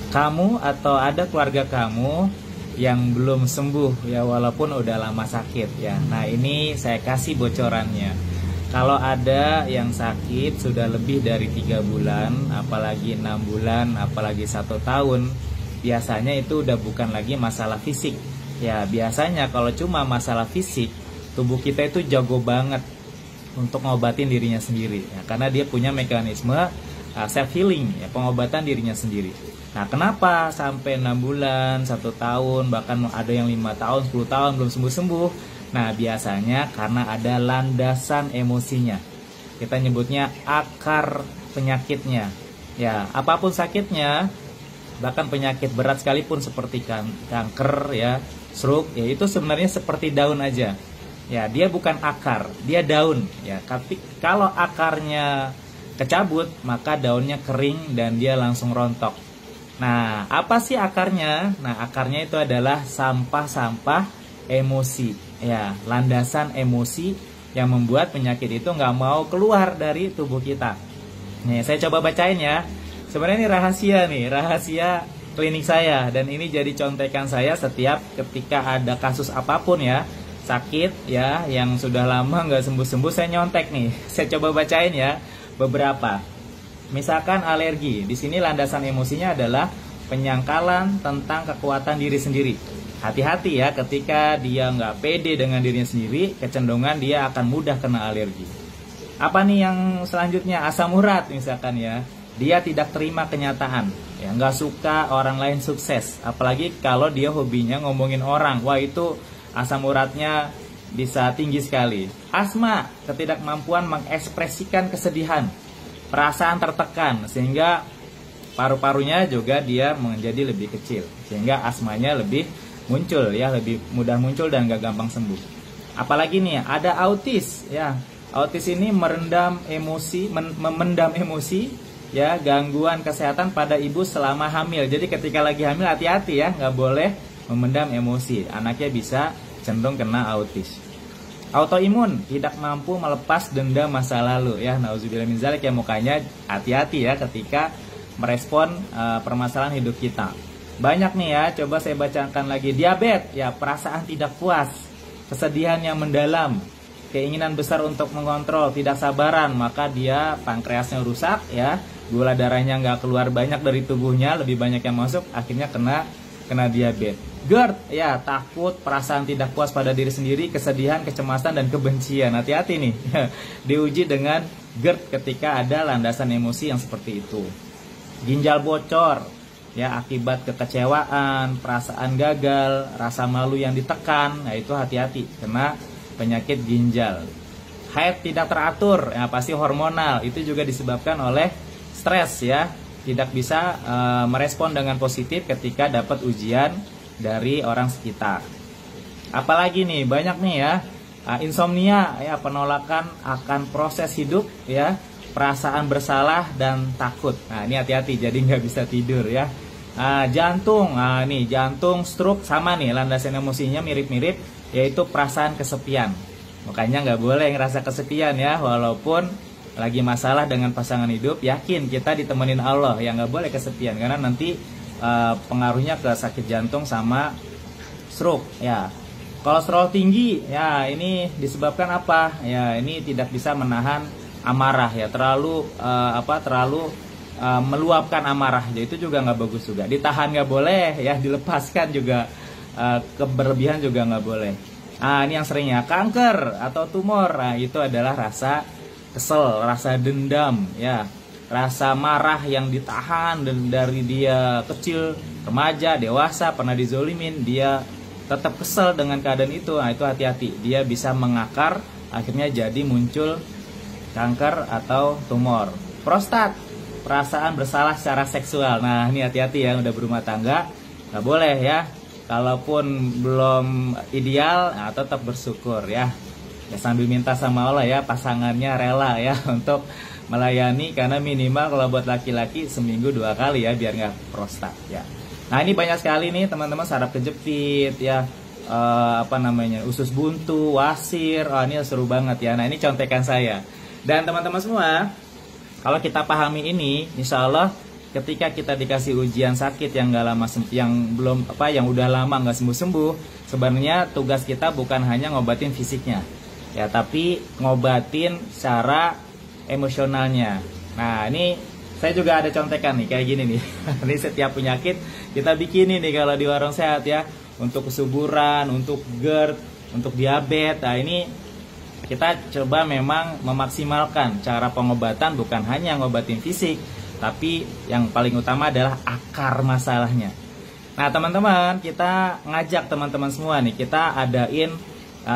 kamu atau ada keluarga kamu yang belum sembuh ya, walaupun udah lama sakit ya. Nah, ini saya kasih bocorannya. Kalau ada yang sakit sudah lebih dari 3 bulan, apalagi 6 bulan, apalagi 1 tahun, biasanya itu udah bukan lagi masalah fisik. Ya, biasanya kalau cuma masalah fisik, tubuh kita itu jago banget untuk ngobatin dirinya sendiri ya, karena dia punya mekanisme self healing ya, pengobatan dirinya sendiri. Nah, kenapa sampai 6 bulan, 1 tahun, bahkan ada yang 5 tahun, 10 tahun belum sembuh-sembuh? Nah, biasanya karena ada landasan emosinya. Kita nyebutnya akar penyakitnya. Ya, apapun sakitnya, bahkan penyakit berat sekalipun seperti kanker ya, stroke, ya itu sebenarnya seperti daun aja. Ya, dia bukan akar, dia daun ya. Tapi kalau akarnya kecabut, maka daunnya kering dan dia langsung rontok. Nah, apa sih akarnya? Nah, akarnya itu adalah sampah-sampah emosi. Ya, landasan emosi yang membuat penyakit itu nggak mau keluar dari tubuh kita. Nih, saya coba bacain ya. Sebenarnya ini rahasia klinik saya. Dan ini jadi contekan saya setiap ketika ada kasus apapun ya, sakit ya, yang sudah lama nggak sembuh-sembuh, saya nyontek nih. Saya coba bacain ya beberapa. Misalkan alergi, di sini landasan emosinya adalah penyangkalan tentang kekuatan diri sendiri. Hati-hati ya, ketika dia nggak pede dengan dirinya sendiri, kecenderungan dia akan mudah kena alergi. Apa nih yang selanjutnya? Asam urat misalkan ya, dia tidak terima kenyataan, ya nggak suka orang lain sukses, apalagi kalau dia hobinya ngomongin orang, wah itu asam uratnya bisa tinggi sekali. Asma, ketidakmampuan mengekspresikan kesedihan, perasaan tertekan, sehingga paru-parunya juga dia menjadi lebih kecil, sehingga asmanya lebih muncul ya, lebih mudah muncul dan gak gampang sembuh. Apalagi nih, ada autis ya. Autis ini memendam emosi ya, gangguan kesehatan pada ibu selama hamil. Jadi ketika lagi hamil hati-hati ya, nggak boleh memendam emosi. Anaknya bisa cenderung kena autis. Autoimun, tidak mampu melepas dendam masa lalu ya. Nauzubillah min dzalik ya, mukanya hati-hati ya ketika merespon permasalahan hidup kita. Banyak nih ya, coba saya bacakan lagi. Diabetes ya, perasaan tidak puas, kesedihan yang mendalam, keinginan besar untuk mengontrol, tidak sabaran, maka dia pankreasnya rusak ya, gula darahnya nggak keluar banyak dari tubuhnya, lebih banyak yang masuk, akhirnya kena diabetes. GERD ya, takut, perasaan tidak puas pada diri sendiri, kesedihan, kecemasan, dan kebencian. Hati-hati nih diuji dengan GERD ketika ada landasan emosi yang seperti itu. Ginjal bocor ya, akibat kekecewaan, perasaan gagal, rasa malu yang ditekan. Nah, itu hati-hati kena penyakit ginjal. Haid tidak teratur ya, pasti hormonal, itu juga disebabkan oleh stres ya, tidak bisa merespon dengan positif ketika dapat ujian dari orang sekitar. Apalagi nih, banyak nih ya, insomnia ya, penolakan akan proses hidup ya, perasaan bersalah dan takut. Nah, ini hati-hati, jadi nggak bisa tidur ya. Jantung, nih jantung, stroke, sama nih landasan emosinya mirip-mirip, yaitu perasaan kesepian. Makanya nggak boleh ngerasa kesepian ya, walaupun lagi masalah dengan pasangan hidup, yakin kita ditemenin Allah, ya nggak boleh kesepian, karena nanti pengaruhnya ke sakit jantung sama stroke ya. Kolesterol tinggi ya, ini disebabkan apa ya, ini tidak bisa menahan amarah ya, terlalu meluapkan amarah, jadi itu juga nggak bagus juga. Ditahan nggak boleh ya, dilepaskan juga keberlebihan juga nggak boleh. Ini yang seringnya kanker atau tumor. Nah, itu adalah rasa kesel, rasa dendam ya, rasa marah yang ditahan dan dari dia kecil, remaja, dewasa, pernah dizolimin, dia tetap kesel dengan keadaan itu. Nah, itu hati-hati, dia bisa mengakar, akhirnya jadi muncul kanker atau tumor. Prostat, perasaan bersalah secara seksual. Nah, ini hati-hati ya, udah berumah tangga nggak boleh ya. Kalaupun belum ideal, nah tetap bersyukur ya. Ya sambil minta sama Allah ya, pasangannya rela ya untuk melayani, karena minimal kalau buat laki-laki seminggu 2 kali ya, biar nggak prostat ya. Nah, ini banyak sekali nih teman-teman, saraf kejepit ya, usus buntu, wasir. Ini seru banget ya. Nah, ini contekan saya. Dan teman-teman semua, kalau kita pahami ini, insya Allah ketika kita dikasih ujian sakit yang nggak lama yang udah lama nggak sembuh-sembuh, sebenarnya tugas kita bukan hanya ngobatin fisiknya, ya, tapi ngobatin secara emosionalnya. Nah, ini saya juga ada contekan nih kayak gini nih. Ini setiap penyakit kita bikin nih kalau di Warung Sehat ya, untuk kesuburan, untuk GERD, untuk diabetes. Nah, ini kita coba memang memaksimalkan cara pengobatan, bukan hanya ngobatin fisik, tapi yang paling utama adalah akar masalahnya. Nah, teman-teman, kita ngajak teman-teman semua nih, kita adain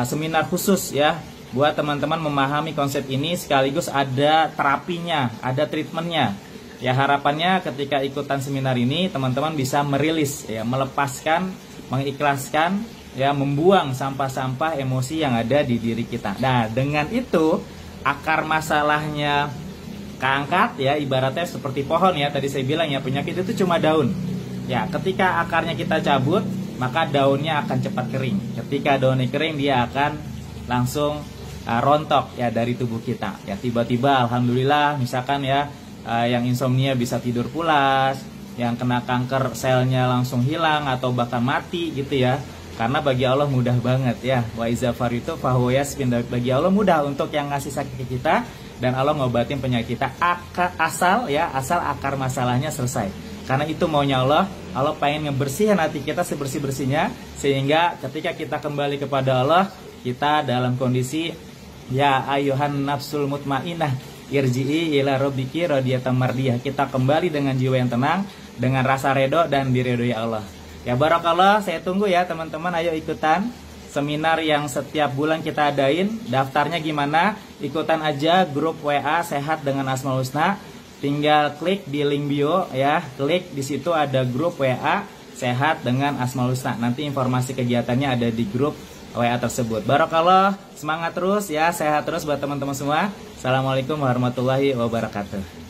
seminar khusus ya, buat teman-teman memahami konsep ini, sekaligus ada terapinya, ada treatmentnya. Ya, harapannya ketika ikutan seminar ini, teman-teman bisa merilis, ya, melepaskan, mengikhlaskan, ya, membuang sampah-sampah emosi yang ada di diri kita. Nah, dengan itu akar masalahnya keangkat, ya, ibaratnya seperti pohon ya, tadi saya bilang ya, penyakit itu cuma daun. Ya, ketika akarnya kita cabut, maka daunnya akan cepat kering. Ketika daunnya kering, dia akan langsung rontok ya dari tubuh kita. Ya, tiba-tiba alhamdulillah misalkan ya, yang insomnia bisa tidur pulas, yang kena kanker selnya langsung hilang atau bahkan mati gitu ya. Karena bagi Allah mudah banget ya. Wa iza faritu fahuwa yasfin. Bagi Allah mudah untuk yang ngasih sakit ke kita, dan Allah ngobatin penyakit kita asal akar masalahnya selesai. Karena itu maunya Allah. Allah pengen ngebersihin hati kita sebersih-bersihnya, sehingga ketika kita kembali kepada Allah, kita dalam kondisi ya ayuhan nafsul mutmainnah irji'i ila rabbiki radiyatan mardiyah. Kita kembali dengan jiwa yang tenang, dengan rasa ridho dan diridhoi Allah. Ya, barakallah, saya tunggu ya teman-teman, ayo ikutan seminar yang setiap bulan kita adain. Daftarnya gimana? Ikutan aja grup WA Sehat dengan Asmaul Husna. Tinggal klik di link bio ya, klik di situ ada grup WA Sehat dengan Asmaul Husna. Nanti informasi kegiatannya ada di grup WA tersebut. Barakallah, semangat terus ya, sehat terus buat teman-teman semua. Assalamualaikum warahmatullahi wabarakatuh.